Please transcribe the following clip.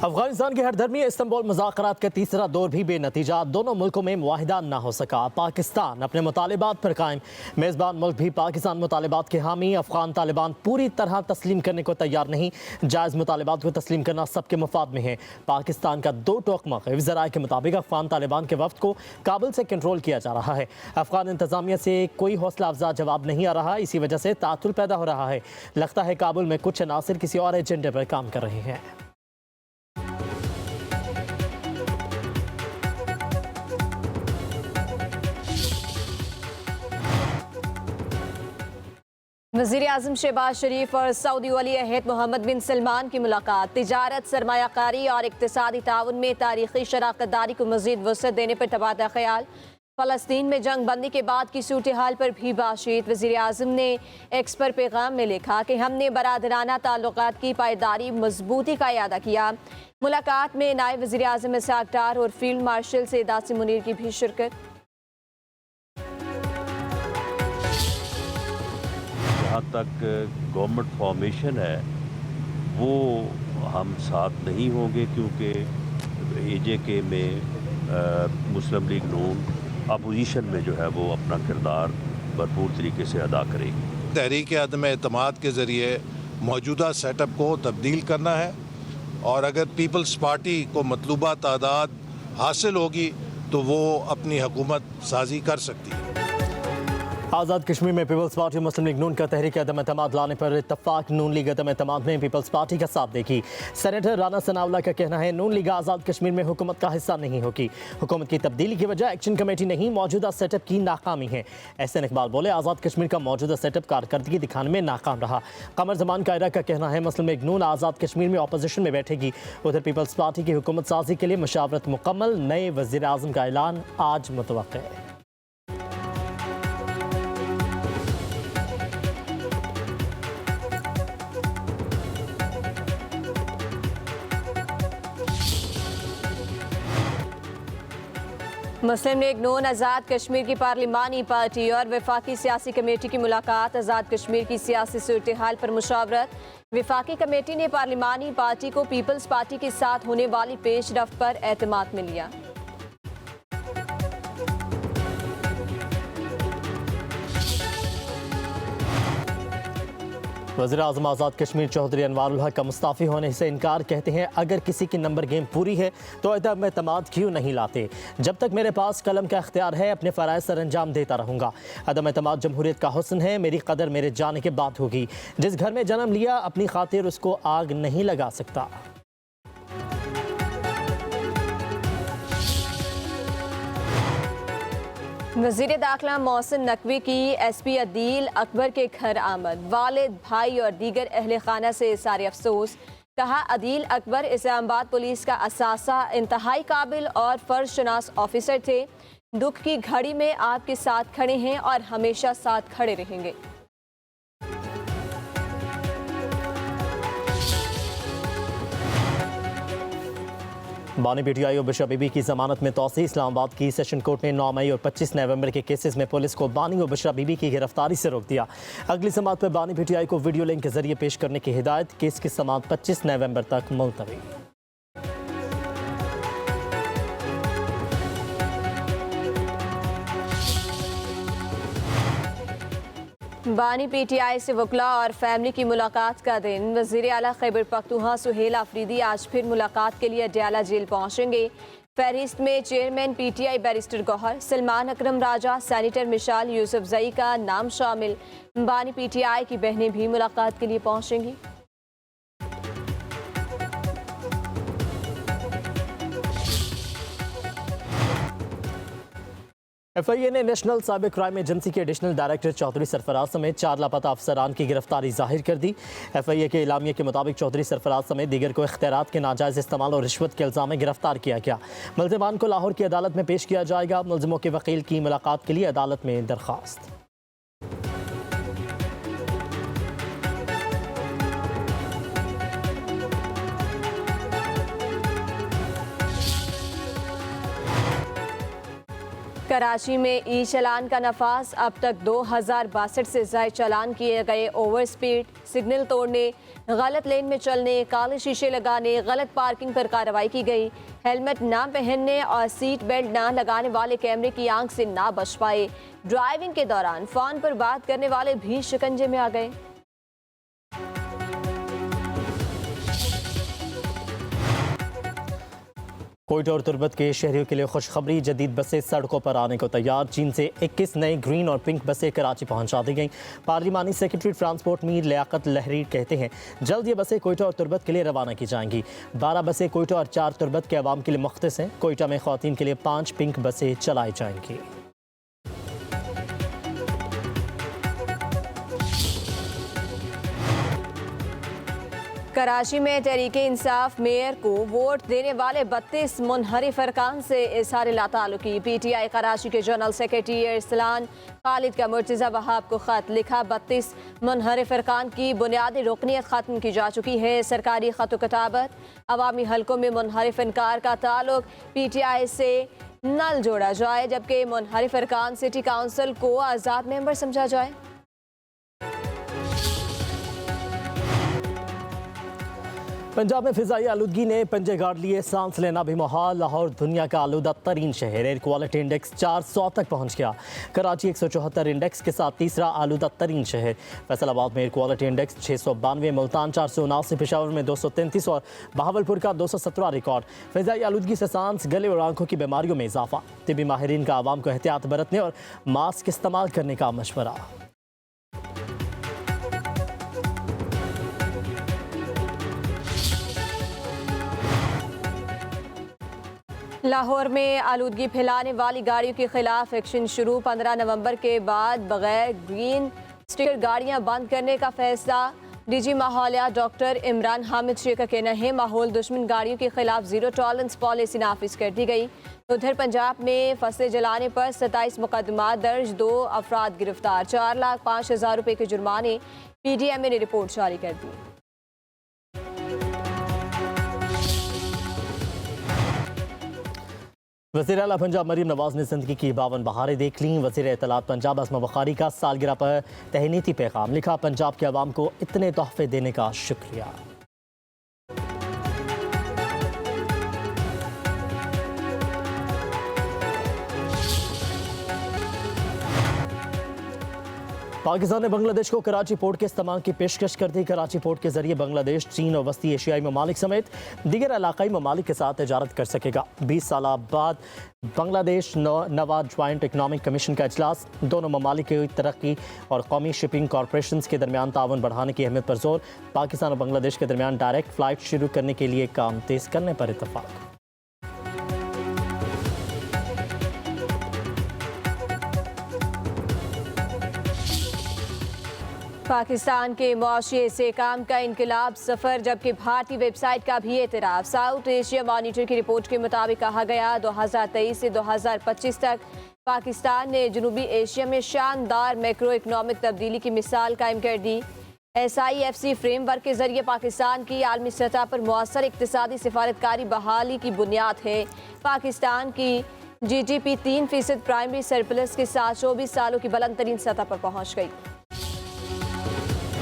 अफगानिस्तान के हरदर्मी इस्तांबुल मुज़ाकरात का तीसरा दौर भी बेनतीजा। दोनों मुल्कों में मुआहिदा न हो सका। पाकिस्तान अपने मुतालिबात पर कायम, मेज़बान मुल्क भी पाकिस्तान मुतालिबात के हामी। अफगान तालिबान पूरी तरह तस्लीम करने को तैयार नहीं। जायज़ मुतालिबात को तस्लीम करना सबके मफाद में है। पाकिस्तान का दो टोक मौक़िफ़ ज़राए के मुताबिक अफगान तालिबान के वफ़द को काबुल से कंट्रोल किया जा रहा है। अफगान इंतज़ामिया से कोई हौसला अफजा जवाब नहीं आ रहा। इसी वजह से तातुल पैदा हो रहा है। लगता है काबुल में कुछ अनासिर किसी और एजेंडे पर काम कर रहे हैं। वज़ीर-ए-आज़म शहबाज शरीफ और सऊदी वली अहद मोहम्मद बिन सलमान की मुलाकात तिजारत, सरमायाकारी और इक़्तिसादी ताउन में तारीख़ी शराकत दारी को मज़ीद वसअत देने पर तबादला ख्याल। फ़लस्तीन में जंग बंदी के बाद की सूरत हाल पर भी बातचीत। वज़ीर-ए-आज़म ने एक्स पर पैगाम में लिखा कि हमने बरादराना ताल्लुकात की पायदारी मजबूती का इयादा किया। मुलाकात में नायब वज़ीर-ए-आज़म इसहाक़ डार और फील्ड मार्शल सैयद आसिम मुनीर की भी शिरकत। जहाँ तक गवर्नमेंट फॉर्मेशन है वो हम साथ नहीं होंगे, क्योंकि AJK में मुस्लिम लीग नून अपोजिशन में जो है वो अपना किरदार भरपूर तरीके से अदा करेगी। तहरीक अदम एतमाद के ज़रिए मौजूदा सेटअप को तब्दील करना है, और अगर पीपल्स पार्टी को मतलूबा तादाद हासिल होगी तो वो अपनी हुकूमत साजी कर सकती है। आज़ाद कश्मीर में पीपल्स पार्टी मुस्लिम लीग नून का तहरीक अदम एतमाद लाने पर इत्तफाक। नून लीग अदम एतमाद में पीपल्स पार्टी का साथ देगी। सेनेटर राना सनाउल्लाह का कहना है नून लीग आज़ाद कश्मीर में हुकूमत का हिस्सा नहीं होगी। हुकूमत की तब्दीली की वजह एक्शन कमेटी नहीं, मौजूदा सेटअप की नाकामी है। एहसन इकबाल बोले आज़ाद कश्मीर का मौजूदा सेटअप कारकर्दगी दिखाने में नाकाम रहा। कमर जमान कायरा का कहना है मुस्लिम लीग नून आज़ाद कश्मीर में अपोजिशन में बैठेगी। उधर पीपल्स पार्टी की हुकूमत साजी के लिए मुशावरत मुकम्मल। नए वज़ीर आज़म का ऐलान आज मुतवक्किल है। मुस्लिम लीग नून आज़ाद कश्मीर की पार्लिमानी पार्टी और वफाकी सियासी कमेटी की मुलाकात। आज़ाद कश्मीर की सियासी सूरत हाल पर मुशावरत। वफाकी कमेटी ने पार्लिमानी पार्टी को पीपल्स पार्टी के साथ होने वाली पेशरफ्त पर एतमाद में लिया। वज़ीर-ए-आज़म आज़ाद कश्मीर चौधरी अनवारुल हक का मुस्ताफ़ी होने से इनकार। कहते हैं अगर किसी की नंबर गेम पूरी है तो अदम एतमाद क्यों नहीं लाते। जब तक मेरे पास कलम का इख्तियार है अपने फ़राइज़ सर अंजाम देता रहूँगा। अदम एतमाद जमहूरियत का हुस्न है, मेरी कदर मेरे जाने के बाद होगी। जिस घर में जन्म लिया अपनी खातिर उसको आग नहीं लगा सकता। वज़ीर दाखिला मोहसिन नकवी की SP अदील अकबर के घर आमद। वालिद, भाई और दीगर अहले खाना से इज़हार अफसोस। कहा अदील अकबर इस्लामाबाद पुलिस का असासा, इंतहाई काबिल और फ़र्ज शनास ऑफिसर थे। दुख की घड़ी में आपके साथ खड़े हैं और हमेशा साथ खड़े रहेंगे। बानी PTI और बुशरा बीबी की जमानत में तोसी। इस्लामाबाद की सेशन कोर्ट ने 9 मई और 25 नवंबर के केसेस में पुलिस को बानी और बुशरा बीबी की गिरफ्तारी से रोक दिया। अगली समाअत पर बानी PTI को वीडियो लिंक के जरिए पेश करने की हिदायत। केस की समाअत 25 नवंबर तक मुलतवी। बानी PTI से वकला और फैमिली की मुलाकात का दिन। वज़ीर आला खैबर पख्तूनख्वा सुहेल आफरीदी आज फिर मुलाकात के लिए अडयाला जेल पहुंचेंगे। फहरिस्त में chairman PTI barrister Gohar, Salman Akram Raja, senator Mishal Yousafzai का नाम शामिल। बानी PTI की बहनें भी मुलाकात के लिए पहुंचेंगी। FIA ने नेशनल साइबर क्राइम एजेंसी के एडिशनल डायरेक्टर चौधरी सरफराज समेत 4 लापता अफसरान की गिरफ्तारी जाहिर कर दी। FIA के इलामिया के मुताबिक चौधरी सरफराज समेत दीगर को इख्तियारात के नाजायज़ इस्तेमाल और रिश्वत के इल्ज़ाम में गिरफ्तार किया गया। मुल्ज़िमान को लाहौर की अदालत में पेश किया जाएगा। मुल्ज़िमों के वकील की मुलाकात के लिए अदालत में दरख्वास्त। कराची में ई चलान का नफाज, अब तक 2062 से ज्यादा चालान किए गए। ओवर स्पीड, सिग्नल तोड़ने, गलत लेन में चलने, काले शीशे लगाने, गलत पार्किंग पर कार्रवाई की गई। हेलमेट ना पहनने और सीट बेल्ट ना लगाने वाले कैमरे की आंख से ना बच पाए। ड्राइविंग के दौरान फोन पर बात करने वाले भी शिकंजे में आ गए। कोयटा और तुर्बत के शहरियों के लिए खुशखबरी, जदीद बसें सड़कों पर आने को तैयार। चीन से 21 नई ग्रीन और पिंक बसें कराची पहुंचा दी गईं। पार्लिमानी सेक्रेटरी ट्रांसपोर्ट मीर लियाकत लहरी कहते हैं जल्द ये बसें कोयटा और तुर्बत के लिए रवाना की जाएंगी। 12 बसें कोयटा और 4 तुर्बत के अवाम के लिए मुख्तस हैं। कोयटा में ख्वातीन के लिए 5 पिंक बसें चलाई जाएंगी। कराची में तहरीके इंसाफ मेयर को वोट देने वाले 32 मुनहरिफ अरकान से इजहार लाताल्लुकी। PTI कराची के जनरल सेक्रेटरी इरसलान खालिद का मुर्तज़ा वहाब को खत लिखा। 32 मुनहरिफ अरकान की बुनियादी रुकनीत ख़त्म की जा चुकी है। सरकारी खत कताबत, अवामी हलकों में मुनहरिफ इनकार का ताल्लुक PTI से नल जोड़ा जाए, जबकि मुनहरिफ अरकान सिटी काउंसिल को आज़ाद मेंबर समझा जाए। पंजाब में फिजाई आलूदगी ने पंजे गाड़ लिए, सांस लेना भी मुहाल। लाहौर दुनिया का आलूदा तरीन शहर, एयर क्वालिटी इंडेक्स 400 तक पहुंच गया। कराची 174 इंडेक्स के साथ तीसरा आलूदा तरीन शहर। फैसलाबाद में air quality index 692, Multan 479, Peshawar में 233 और बहावलपुर का 217 रिकॉर्ड। फिजाई आलूदगी से सांस, गले और आंखों की बीमारियों में इजाफा। तिबी माहिरीन का आवाम को एहतियात बरतने और मास्क इस्तेमाल करने का मशवरा। लाहौर में आलूदगी फैलाने वाली गाड़ियों के खिलाफ एक्शन शुरू। 15 नवंबर के बाद बगैर ग्रीन स्टिकर गाड़ियां बंद करने का फैसला। DG माहौलियात डॉक्टर इमरान हामिद शेख का कहना है माहौल दुश्मन गाड़ियों के खिलाफ जीरो टॉलरेंस पॉलिसी नाफिज कर दी गई। उधर पंजाब में फसलें जलाने पर 27 मुकदमा दर्ज, 2 अफराद गिरफ्तार। 4,05,000 रुपये के जुर्माने। PDMA ने रिपोर्ट जारी कर दी। वज़ीर आला पंजाब मरीम नवाज ने ज़िंदगी की 52 बहारें देख लीं। वज़ीर इत्तलात पंजाब असमा बुखारी का सालगिरह पर तहनीती पैगाम लिखा। पंजाब के अवाम को इतने तोहफे देने का शुक्रिया। पाकिस्तान ने बांग्लादेश को कराची पोर्ट के इस्तेमाल की पेशकश कर दी। कराची पोर्ट के जरिए बांग्लादेश, चीन और वस्ती एशियाई ममालिक समेत दीगर इलाकाई ममालिक के साथ तजारत कर सकेगा। 20 साल बाद बांग्लादेश नवा ज्वाइंट इकनॉमिक कमीशन का इजलास। दोनों ममालिक की तरक्की और कौमी शिपिंग कॉरपोरेशन के दरमियान ताउन बढ़ाने की अहमियत पर जोर। पाकिस्तान और बांग्लादेश के दरमियान डायरेक्ट फ़्लाइट शुरू करने के लिए काम तेज़ करने पर इत्तफाक। पाकिस्तान के मुआशी से काम का इनकलाब सफ़र, जबकि भारतीय वेबसाइट का भी एतराफ़। साउथ एशिया मॉनिटर की रिपोर्ट के मुताबिक कहा गया 2023 से 2025 तक पाकिस्तान ने जनूबी एशिया में शानदार मैक्रो इकनॉमिक तब्दीली की मिसाल कायम कर दी। SIFC फ्रेमवर्क के जरिए पाकिस्तान की आलमी सतह पर मौसर इक़्तिसादी सिफारतकारी बहाली की बुनियाद है। पाकिस्तान की GDP 3% प्राइमरी सरप्लस के साथ 24 सालों की बुलंद तरीन सतह पर पहुँच गई।